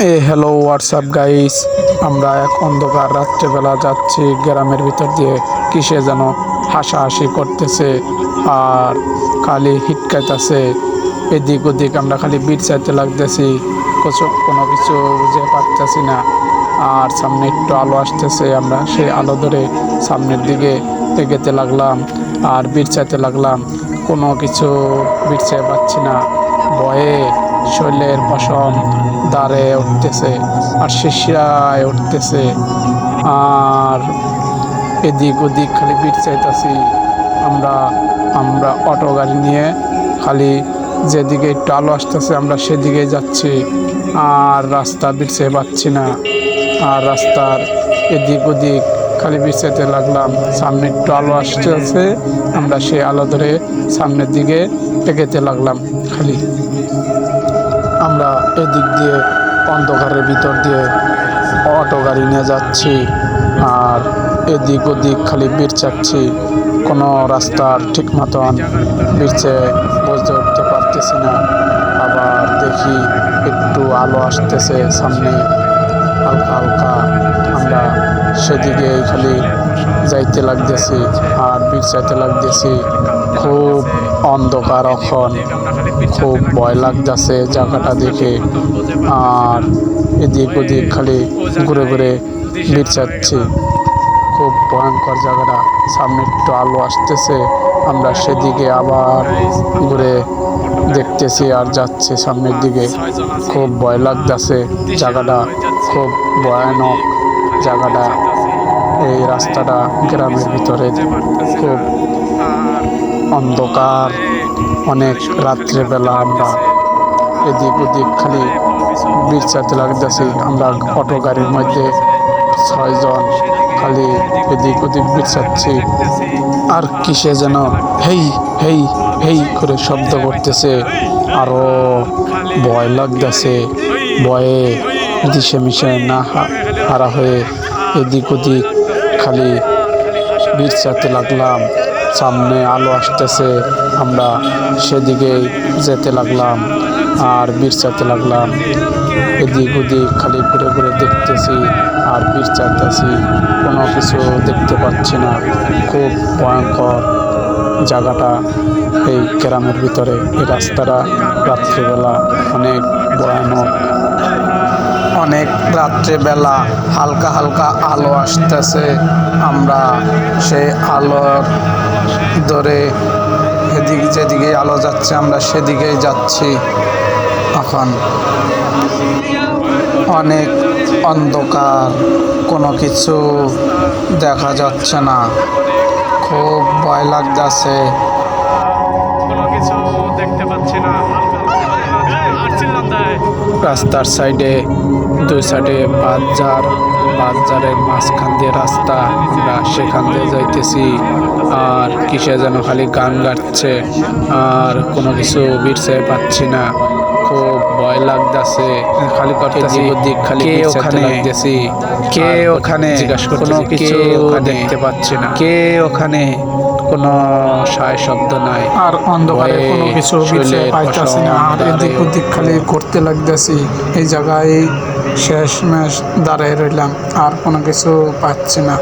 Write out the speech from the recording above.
Hello WhatsApp guys, আমরা এক অন্ধকার রাত্রেবেলা যাচ্ছি গ্রামের ভিতর দিয়ে। কিসে যেন হাসাহাসি করতেছে আর খালি হিটকাইতেছে। এদিক ওদিক আমরা খালি বিট চাইতে লাগতেছি, কোনো কিছু বুঝে পারতেছি না। আর সামনে একটু আলো আসতেছে, আমরা সেই আলো ধরে সামনের দিকে এগোতে লাগলাম আর বিট চাইতে লাগলাম। কোনো কিছু বিট চাই পাচ্ছি না, ভয়ে শরীরের পশম দাঁড়ে উঠতেছে আর শিশিরায় উঠতেছে। আর এদিক ওদিক খালি বিট চাইতেছি। আমরা আমরা অটো গাড়ি নিয়ে খালি যেদিকে একটু আলো আসতেছে আমরা সেদিকে যাচ্ছি, আর রাস্তা বিট চাই পাচ্ছি না। আর রাস্তার এদিক ওদিক খালি বিট চাইতে লাগলাম। সামনে একটু আলো আসতেছে, আমরা সেই আলো ধরে সামনের দিকে এগোতে লাগলাম। খালি আমরা এদিক দিয়ে অন্ধকারের ভিতর দিয়ে অটো গাড়ি নিয়ে যাচ্ছি আর এদিক ওদিক খালি বিট চাচ্ছি। কোনো রাস্তার ঠিক মতন বিটে বুঝতে উঠতে পারতেছি না। আবার দেখি একটু আলো আসতেছে সামনে হালকা হালকা, আমরা সেদিকে খালি যাইতে লাগতেছি আর বিট চাইতে লাগতেছি। খুব অন্ধকার, এখন খুব ভয় লাগতেছে জায়গাটা দেখে। আর এদিক ওদিক খালি ঘুরে ঘুরে বিট চাচ্ছি। খুব ভয়ঙ্কর জায়গাটা। সামনে একটু আলো আসতেছে, আমরা সেদিকে আবার ঘুরে দেখতেছি আর যাচ্ছি সামনের দিকে। খুব ভয় লাগতেছে জায়গাটা, খুব ভয়ানক জায়গাটা। এই রাস্তাটা গ্রামের ভিতরে খুব অন্ধকার, অনেক রাত্রেবেলা। আমরা এদিক ওদিক খালি বিট চাইতে লাগতেছি। আমরা অটো গাড়ির মধ্যে 6 জন খালি এদিক ওদিক বিট চাচ্ছি। আর কিসে যেন হেই হেই হেই করে শব্দ করতেছে, আরো ভয় লাগতেছে। ভয়ে দিশে মিশে না হারা হয়ে এদিক ওদিক খালি বিট চাইতে লাগলাম। সামনে আলো আসতেছে, আমরা সেদিকে যেতে লাগলাম আর বিট চাইতে লাগলাম। এদিক ওদিক খালি ঘুরে ঘুরে দেখতেছি আর বিট চাইতেছি। কোনো কিছু দেখতে পাচ্ছি না। খুব ভয়ঙ্কর জায়গাটা এই গ্রামের ভিতরে। এই রাস্তাটা রাত্রিবেলা অনেক ভয়ানক। অনেক রাত্রেবেলা হালকা হালকা আলো আসতেছে, আমরা সেই আলোর ধরে এদিকে যেদিকে আলো যাচ্ছে আমরা সেদিকেই যাচ্ছি। এখন অনেক অন্ধকার, কোনো কিছু দেখা যাচ্ছে না। খুব ভয় লাগতেছে, কোনো কিছু দেখতে পাচ্ছি না। রাস্তার সাইডে দুই সাইডে বাজারের মাঝখান দিয়ে রাস্তা, আমরা সেখান দিয়ে যাইতেছি। আর কিসে যেন খালি গান গাচ্ছে আর কোনো কিছু বিরছে পাচ্ছি না। খুব ভয় লাগতেছে, খালি করতেছি ওদিক খালি ওখানে লাগতেছি। কে ওখানে জিজ্ঞাসা করতেছি, কোনো কিছু দেখতে পাচ্ছি না। কে ওখানে কোনো সায় শব্দ নাই। আর অন্ধকারে কোনো কিছু পাইতেছি না। আর এদিক ওদিক খালি করতে লাগতেছি। এই জায়গায় শেষ মেশ দাঁড়ায় রইলাম, আর কোনো কিছু পাচ্ছি না।